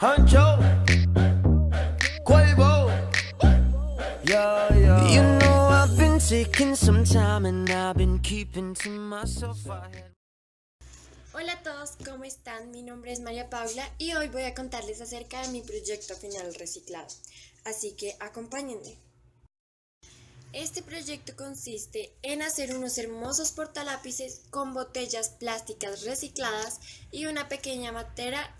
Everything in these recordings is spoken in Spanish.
Hancho, Quavo, yeah, yeah. You know I've been taking some time and I've been keeping to myself. Hola a todos, ¿cómo están? Mi nombre es María Paula y hoy voy a contarles acerca de mi proyecto final reciclado, así que acompáñenme. Este proyecto consiste en hacer unos hermosos portalápices con botellas plásticas recicladas y una pequeña matera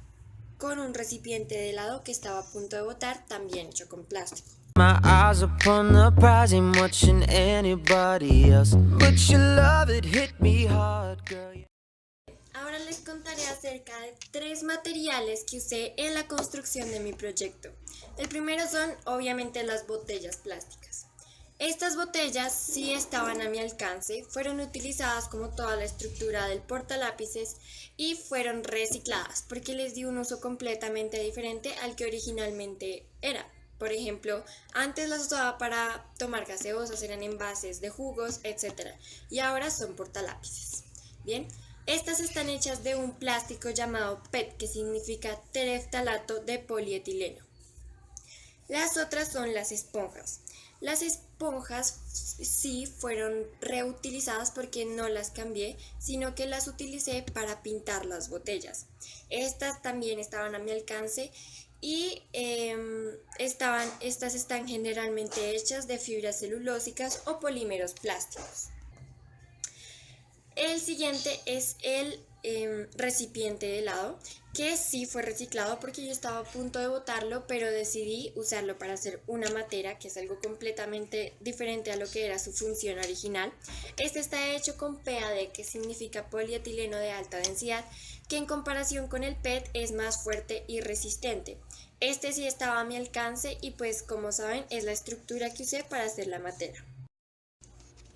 con un recipiente de helado que estaba a punto de botar, también hecho con plástico. My eyes upon the prize, ain't watching anybody else, but your love, it hit me hard, girl. Ahora les contaré acerca de 3 materiales que usé en la construcción de mi proyecto. El primero son obviamente las botellas plásticas. Estas botellas sí estaban a mi alcance, fueron utilizadas como toda la estructura del portalápices y fueron recicladas porque les di un uso completamente diferente al que originalmente era. Por ejemplo, antes las usaba para tomar gaseosas, eran envases de jugos, etc. Y ahora son portalápices. Bien, estas están hechas de un plástico llamado PET, que significa tereftalato de polietileno. Las otras son las esponjas. Las esponjas sí fueron reutilizadas porque no las cambié, sino que las utilicé para pintar las botellas. Estas también estaban a mi alcance y estas están generalmente hechas de fibras celulósicas o polímeros plásticos. El siguiente es el recipiente de helado, que sí fue reciclado porque yo estaba a punto de botarlo, pero decidí usarlo para hacer una matera, que es algo completamente diferente a lo que era su función original. Este está hecho con PAD, que significa polietileno de alta densidad, que en comparación con el PET es más fuerte y resistente. Este sí estaba a mi alcance y pues como saben es la estructura que usé para hacer la matera.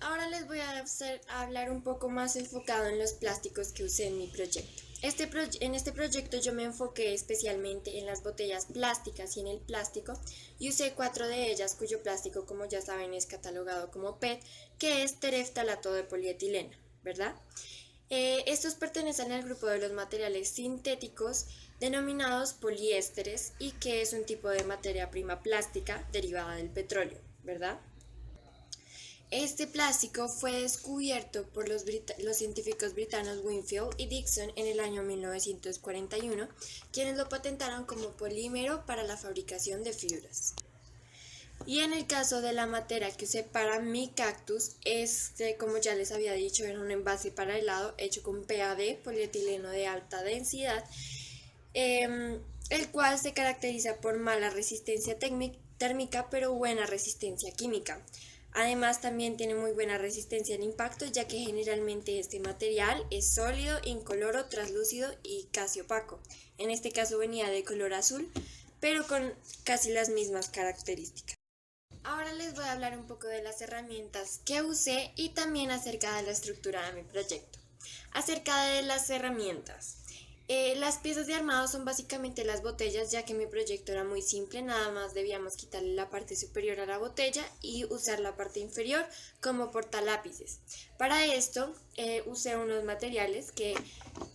Ahora les voy a hablar un poco más enfocado en los plásticos que usé en mi proyecto. En este proyecto yo me enfoqué especialmente en las botellas plásticas y en el plástico y usé 4 de ellas cuyo plástico, como ya saben, es catalogado como PET, que es tereftalato de polietileno, ¿verdad? Estos pertenecen al grupo de los materiales sintéticos denominados poliésteres y que es un tipo de materia prima plástica derivada del petróleo, ¿verdad? Este plástico fue descubierto por los científicos britanos Winfield y Dixon en el año 1941, quienes lo patentaron como polímero para la fabricación de fibras. Y en el caso de la matera que usé para mi cactus, como ya les había dicho, era un envase para helado hecho con PAD, polietileno de alta densidad, el cual se caracteriza por mala resistencia térmica pero buena resistencia química. Además también tiene muy buena resistencia al impacto, ya que generalmente este material es sólido, incoloro, translúcido y casi opaco. En este caso venía de color azul, pero con casi las mismas características. Ahora les voy a hablar un poco de las herramientas que usé y también acerca de la estructura de mi proyecto. Acerca de las herramientas. Las piezas de armado son básicamente las botellas, ya que mi proyecto era muy simple, nada más debíamos quitarle la parte superior a la botella y usar la parte inferior como portalápices. Para esto usé unos materiales que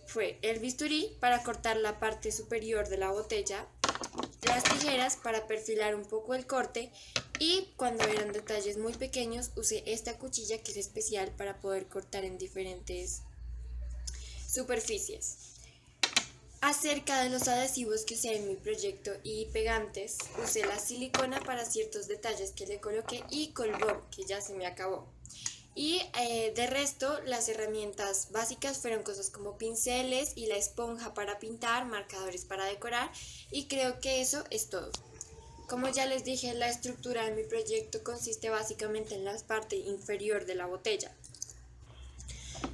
fue el bisturí para cortar la parte superior de la botella, las tijeras para perfilar un poco el corte y cuando eran detalles muy pequeños usé esta cuchilla que es especial para poder cortar en diferentes superficies. Acerca de los adhesivos que usé en mi proyecto y pegantes, usé la silicona para ciertos detalles que le coloqué y colbón, que ya se me acabó. Y de resto, las herramientas básicas fueron cosas como pinceles y la esponja para pintar, marcadores para decorar y creo que eso es todo. Como ya les dije, la estructura de mi proyecto consiste básicamente en la parte inferior de la botella.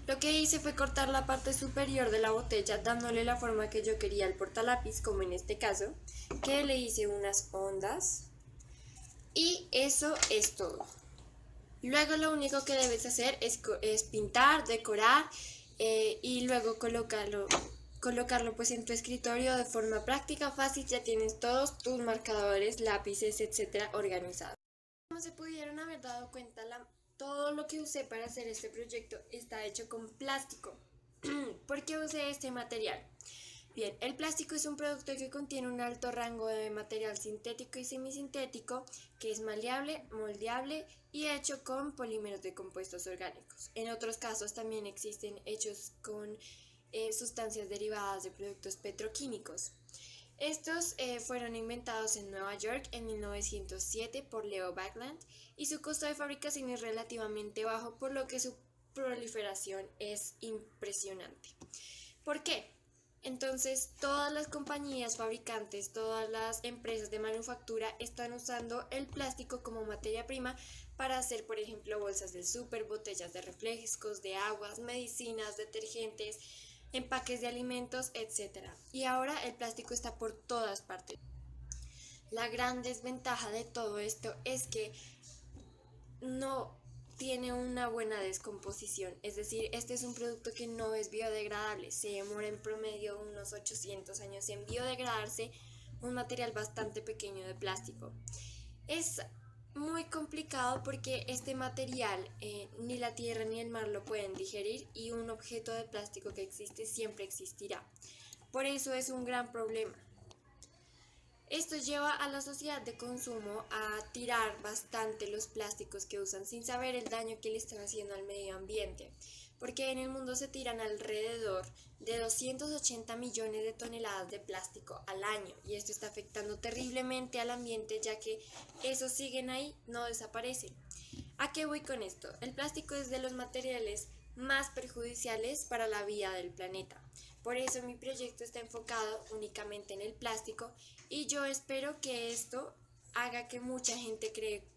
Lo que hice fue cortar la parte superior de la botella dándole la forma que yo quería al portalápiz, como en este caso, que le hice unas ondas y eso es todo. Luego lo único que debes hacer es pintar, decorar y luego colocarlo pues en tu escritorio de forma práctica, fácil, ya tienes todos tus marcadores, lápices, etcétera organizados. Como se pudieron haber dado cuenta, todo lo que usé para hacer este proyecto está hecho con plástico. ¿Por qué usé este material? Bien, el plástico es un producto que contiene un alto rango de material sintético y semisintético que es maleable, moldeable y hecho con polímeros de compuestos orgánicos. En otros casos también existen hechos con sustancias derivadas de productos petroquímicos. Estos fueron inventados en Nueva York en 1907 por Leo Baekeland y su costo de fabricación es relativamente bajo, por lo que su proliferación es impresionante. ¿Por qué? Entonces, todas las compañías fabricantes, todas las empresas de manufactura están usando el plástico como materia prima para hacer, por ejemplo, bolsas del súper, botellas de refrescos, de aguas, medicinas, detergentes, empaques de alimentos, etc. Y ahora el plástico está por todas partes. La gran desventaja de todo esto es que no tiene una buena descomposición, es decir, este es un producto que no es biodegradable, se demora en promedio unos 800 años en biodegradarse, un material bastante pequeño de plástico. Es muy complicado porque este material ni la tierra ni el mar lo pueden digerir y un objeto de plástico que existe siempre existirá. Por eso es un gran problema. Esto lleva a la sociedad de consumo a tirar bastante los plásticos que usan sin saber el daño que le están haciendo al medio ambiente, porque en el mundo se tiran alrededor de 280 millones de toneladas de plástico al año y esto está afectando terriblemente al ambiente ya que esos siguen ahí, no desaparecen. ¿A qué voy con esto? El plástico es de los materiales más perjudiciales para la vida del planeta. Por eso mi proyecto está enfocado únicamente en el plástico y yo espero que esto haga que mucha gente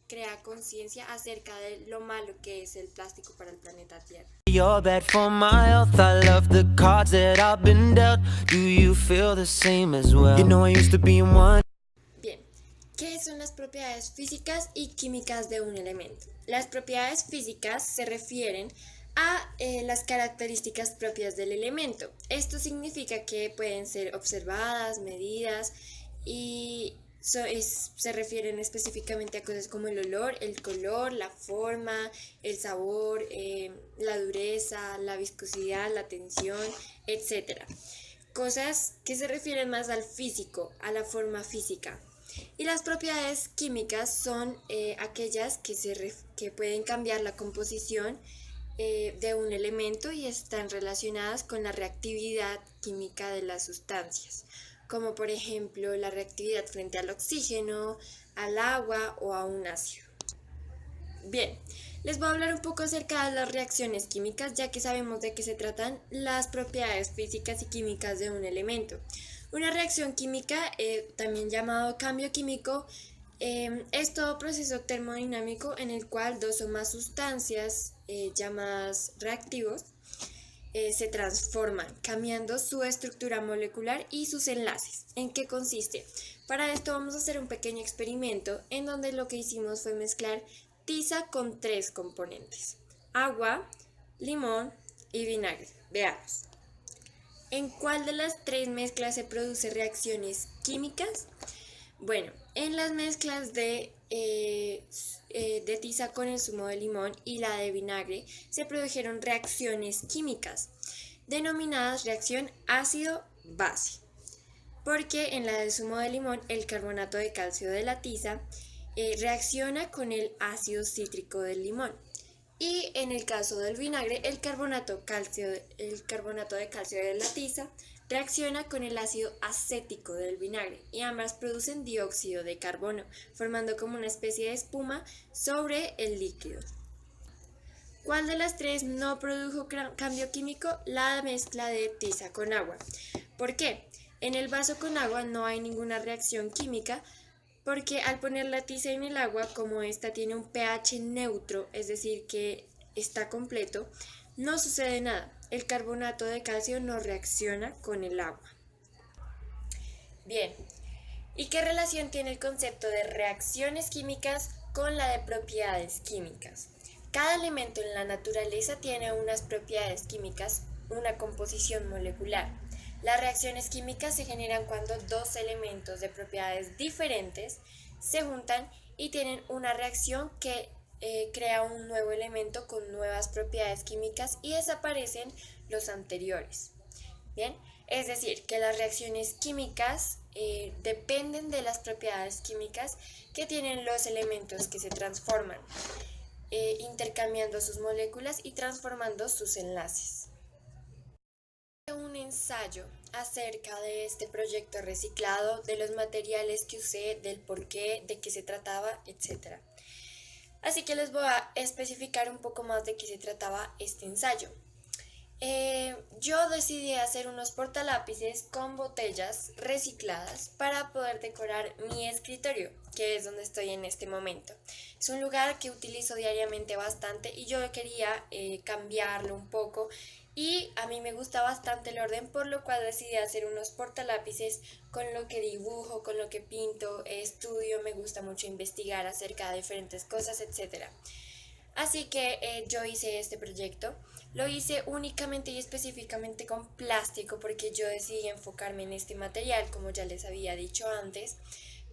crea conciencia acerca de lo malo que es el plástico para el planeta Tierra. You're bad for my health. I love the cards that I've been dealt. Do you feel the same as well? You know I used to be one. Bien, ¿qué son las propiedades físicas y químicas de un elemento? Las propiedades físicas se refieren a las características propias del elemento. Esto significa que pueden ser observadas, medidas y se refieren específicamente a cosas como el olor, el color, la forma, el sabor, la dureza, la viscosidad, la tensión, etc. Cosas que se refieren más al físico, a la forma física. Y las propiedades químicas son aquellas que pueden cambiar la composición de un elemento y están relacionadas con la reactividad química de las sustancias, como por ejemplo la reactividad frente al oxígeno, al agua o a un ácido. Bien, les voy a hablar un poco acerca de las reacciones químicas, ya que sabemos de qué se tratan las propiedades físicas y químicas de un elemento. Una reacción química, también llamado cambio químico, es todo proceso termodinámico en el cual dos o más sustancias llamadas reactivos se transforman, cambiando su estructura molecular y sus enlaces. ¿En qué consiste? Para esto vamos a hacer un pequeño experimento en donde lo que hicimos fue mezclar tiza con tres componentes: agua, limón y vinagre. Veamos. ¿En cuál de las tres mezclas se producen reacciones químicas? Bueno, en las mezclas de tiza con el zumo de limón y la de vinagre se produjeron reacciones químicas denominadas reacción ácido-base, porque en la del zumo de limón el carbonato de calcio de la tiza reacciona con el ácido cítrico del limón. Y en el caso del vinagre, el carbonato de calcio de la tiza reacciona con el ácido acético del vinagre y ambas producen dióxido de carbono, formando como una especie de espuma sobre el líquido. ¿Cuál de las tres no produjo cambio químico? La mezcla de tiza con agua. ¿Por qué? En el vaso con agua no hay ninguna reacción química, porque al poner la tiza en el agua, como esta tiene un pH neutro, es decir, que está completo, no sucede nada. El carbonato de calcio no reacciona con el agua. Bien, ¿y qué relación tiene el concepto de reacciones químicas con la de propiedades químicas? Cada elemento en la naturaleza tiene unas propiedades químicas, una composición molecular. Las reacciones químicas se generan cuando dos elementos de propiedades diferentes se juntan y tienen una reacción que crea un nuevo elemento con nuevas propiedades químicas y desaparecen los anteriores. Bien, Es decir, que las reacciones químicas dependen de las propiedades químicas que tienen los elementos que se transforman, intercambiando sus moléculas y transformando sus enlaces. Un ensayo acerca de este proyecto reciclado, de los materiales que usé, del por qué, de qué se trataba, etc. Así que les voy a especificar un poco más de qué se trataba este ensayo. Yo decidí hacer unos portalápices con botellas recicladas para poder decorar mi escritorio, que es donde estoy en este momento. Es un lugar que utilizo diariamente bastante y yo quería cambiarlo un poco, y a mí me gusta bastante el orden, por lo cual decidí hacer unos portalápices con lo que dibujo, con lo que pinto, estudio, me gusta mucho investigar acerca de diferentes cosas, etc. Así que yo hice este proyecto. Lo hice únicamente y específicamente con plástico porque yo decidí enfocarme en este material, como ya les había dicho antes,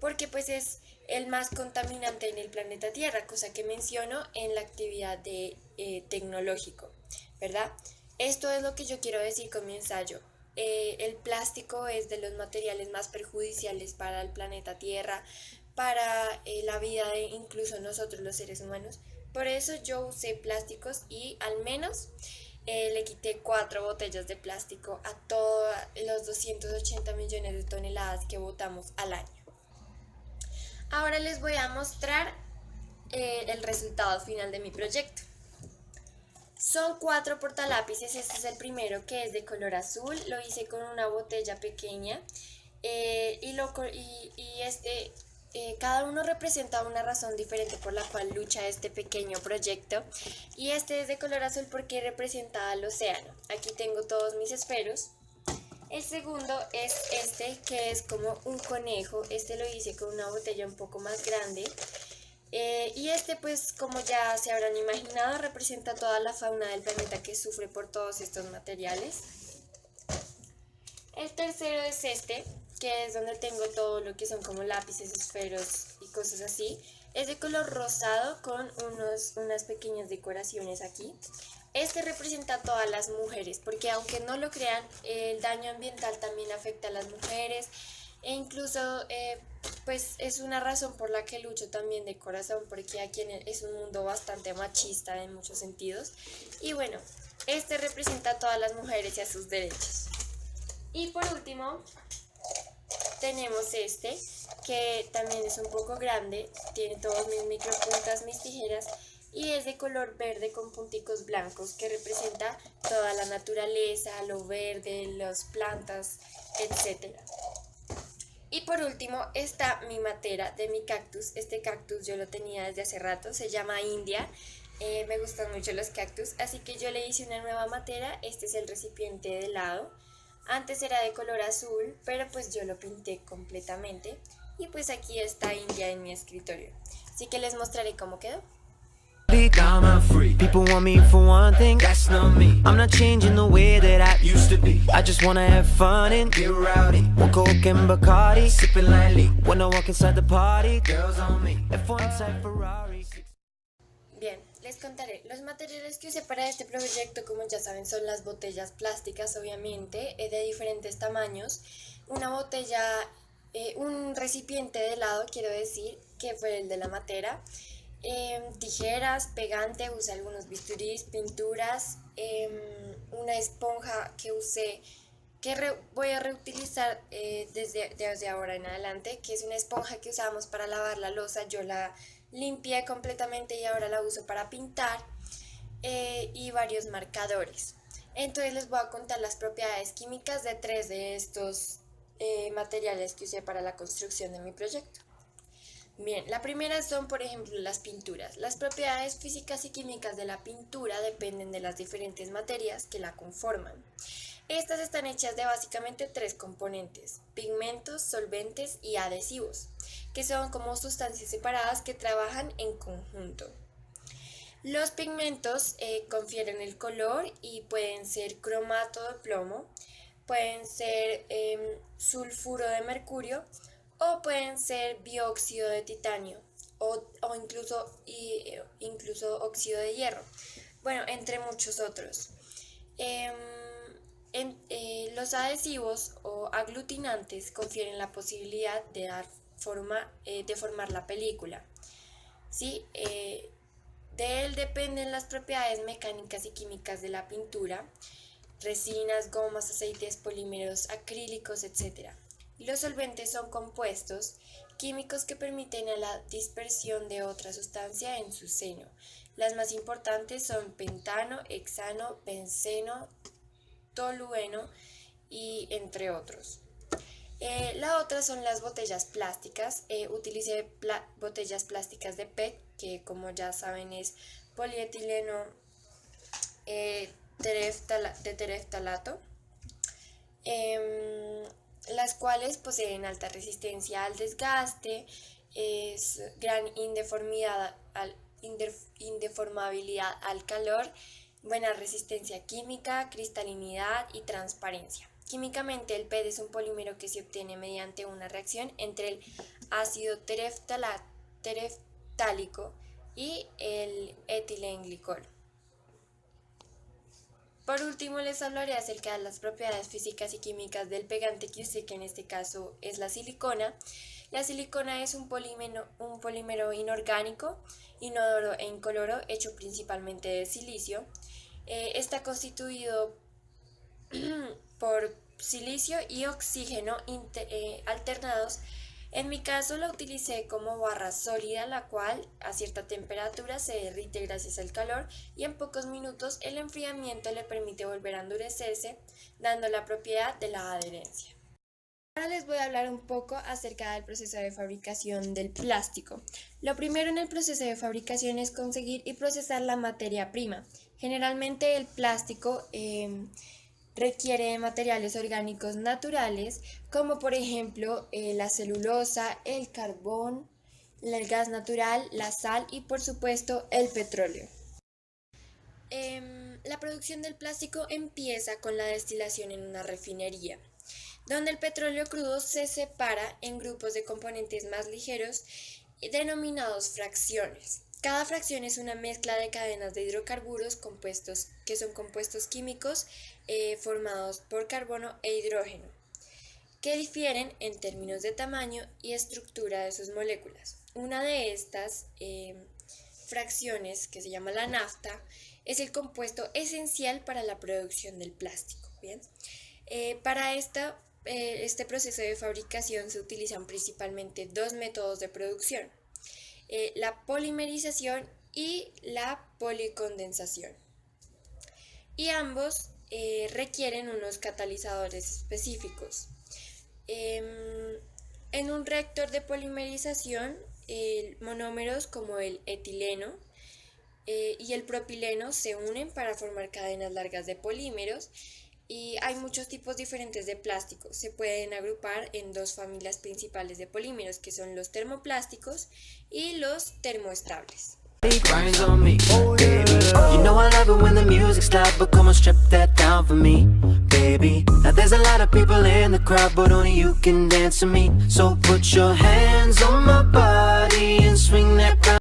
porque pues es el más contaminante en el planeta Tierra, cosa que menciono en la actividad de tecnológico, ¿verdad? Esto es lo que yo quiero decir con mi ensayo. El plástico es de los materiales más perjudiciales para el planeta Tierra, para la vida de incluso nosotros los seres humanos. Por eso yo usé plásticos y al menos le quité 4 botellas de plástico a todos los 280 millones de toneladas que botamos al año. Ahora les voy a mostrar el resultado final de mi proyecto. Son 4 portalápices, este es el primero, que es de color azul, lo hice con una botella pequeña cada uno representa una razón diferente por la cual lucha este pequeño proyecto, y este es de color azul porque representa al océano. Aquí tengo todos mis esferos. El segundo es este, que es como un conejo, este lo hice con una botella un poco más grande. Y este, pues como ya se habrán imaginado, representa toda la fauna del planeta que sufre por todos estos materiales. El tercero es este, que es donde tengo todo lo que son como lápices, esferos y cosas así. Es de color rosado con unas pequeñas decoraciones aquí. Este representa a todas las mujeres, porque aunque no lo crean, el daño ambiental también afecta a las mujeres, e incluso pues es una razón por la que lucho también de corazón, porque aquí es un mundo bastante machista en muchos sentidos. Y bueno, este representa a todas las mujeres y a sus derechos. Y por último tenemos este, que también es un poco grande, tiene todos mis micropuntas, mis tijeras, y es de color verde con punticos blancos, que representa toda la naturaleza, lo verde, las plantas, etc. Y por último está mi matera de mi cactus. Este cactus yo lo tenía desde hace rato, se llama India. Me gustan mucho los cactus, así que yo le hice una nueva matera. Este es el recipiente de lado. Antes era de color azul, pero pues yo lo pinté completamente. Y pues aquí está India en mi escritorio. Así que les mostraré cómo quedó. I'm free. People want me for one thing, that's not me. I'm not changing the way that I used to be. I just wanna have fun and get rowdy. One Coke and Bacardi, sipping lightly. When I walk inside the party, girls on me. F1 type Ferrari. Bien, les contaré. Los materiales que usé para este proyecto, como ya saben, son las botellas plásticas, obviamente, de diferentes tamaños. Una botella, un recipiente de helado, quiero decir, que fue el de la matera. Tijeras, pegante, usé algunos bisturís, pinturas, una esponja que usé, que voy a reutilizar desde ahora en adelante, que es una esponja que usábamos para lavar la loza. Yo la limpié completamente y ahora la uso para pintar, y varios marcadores. Entonces les voy a contar las propiedades químicas de 3 de estos materiales que usé para la construcción de mi proyecto. Bien, la primera son, por ejemplo, las pinturas. Las propiedades físicas y químicas de la pintura dependen de las diferentes materias que la conforman. Estas están hechas de básicamente 3 componentes: pigmentos, solventes y adhesivos, que son como sustancias separadas que trabajan en conjunto. Los pigmentos confieren el color y pueden ser cromato de plomo, pueden ser sulfuro de mercurio, o pueden ser dióxido de titanio o incluso óxido de hierro, bueno, entre muchos otros. Los adhesivos o aglutinantes confieren la posibilidad de de formar la película. ¿Sí? De él dependen las propiedades mecánicas y químicas de la pintura, resinas, gomas, aceites, polímeros, acrílicos, etc. Y los solventes son compuestos químicos que permiten a la dispersión de otra sustancia en su seno. Las más importantes son pentano, hexano, benceno, tolueno y entre otros. La otra son las botellas plásticas. Utilicé botellas plásticas de PET, que como ya saben es polietileno de tereftalato, las cuales poseen alta resistencia al desgaste, gran indeformabilidad al calor, buena resistencia química, cristalinidad y transparencia. Químicamente, el PET es un polímero que se obtiene mediante una reacción entre el ácido tereftálico y el etilenglicol. Por último, les hablaré acerca de las propiedades físicas y químicas del pegante, que en este caso es la silicona. La silicona es un polímero inorgánico, inodoro e incoloro, hecho principalmente de silicio. Está constituido por silicio y oxígeno alternados. En mi caso la utilicé como barra sólida, la cual a cierta temperatura se derrite gracias al calor y en pocos minutos el enfriamiento le permite volver a endurecerse, dando la propiedad de la adherencia. Ahora les voy a hablar un poco acerca del proceso de fabricación del plástico. Lo primero en el proceso de fabricación es conseguir y procesar la materia prima. Generalmente el plástico requiere materiales orgánicos naturales, como por ejemplo la celulosa, el carbón, el gas natural, la sal y por supuesto el petróleo. La producción del plástico empieza con la destilación en una refinería, donde el petróleo crudo se separa en grupos de componentes más ligeros denominados fracciones. Cada fracción es una mezcla de cadenas de hidrocarburos compuestos, que son compuestos químicos formados por carbono e hidrógeno, que difieren en términos de tamaño y estructura de sus moléculas. Una de estas fracciones, que se llama la nafta, es el compuesto esencial para la producción del plástico. ¿Bien? Para este proceso de fabricación se utilizan principalmente dos métodos de producción: la polimerización y la policondensación, y ambos requieren unos catalizadores específicos. En un reactor de polimerización, monómeros como el etileno y el propileno se unen para formar cadenas largas de polímeros, y hay muchos tipos diferentes de plástico. Se pueden agrupar en dos familias principales de polímeros, que son los termoplásticos y los termoestables. Grinds on me, baby. You know I love it when the music's loud, but come on, strip that down for me, baby. Now there's a lot of people in the crowd, but only you can dance to me. So put your hands on my body and swing that.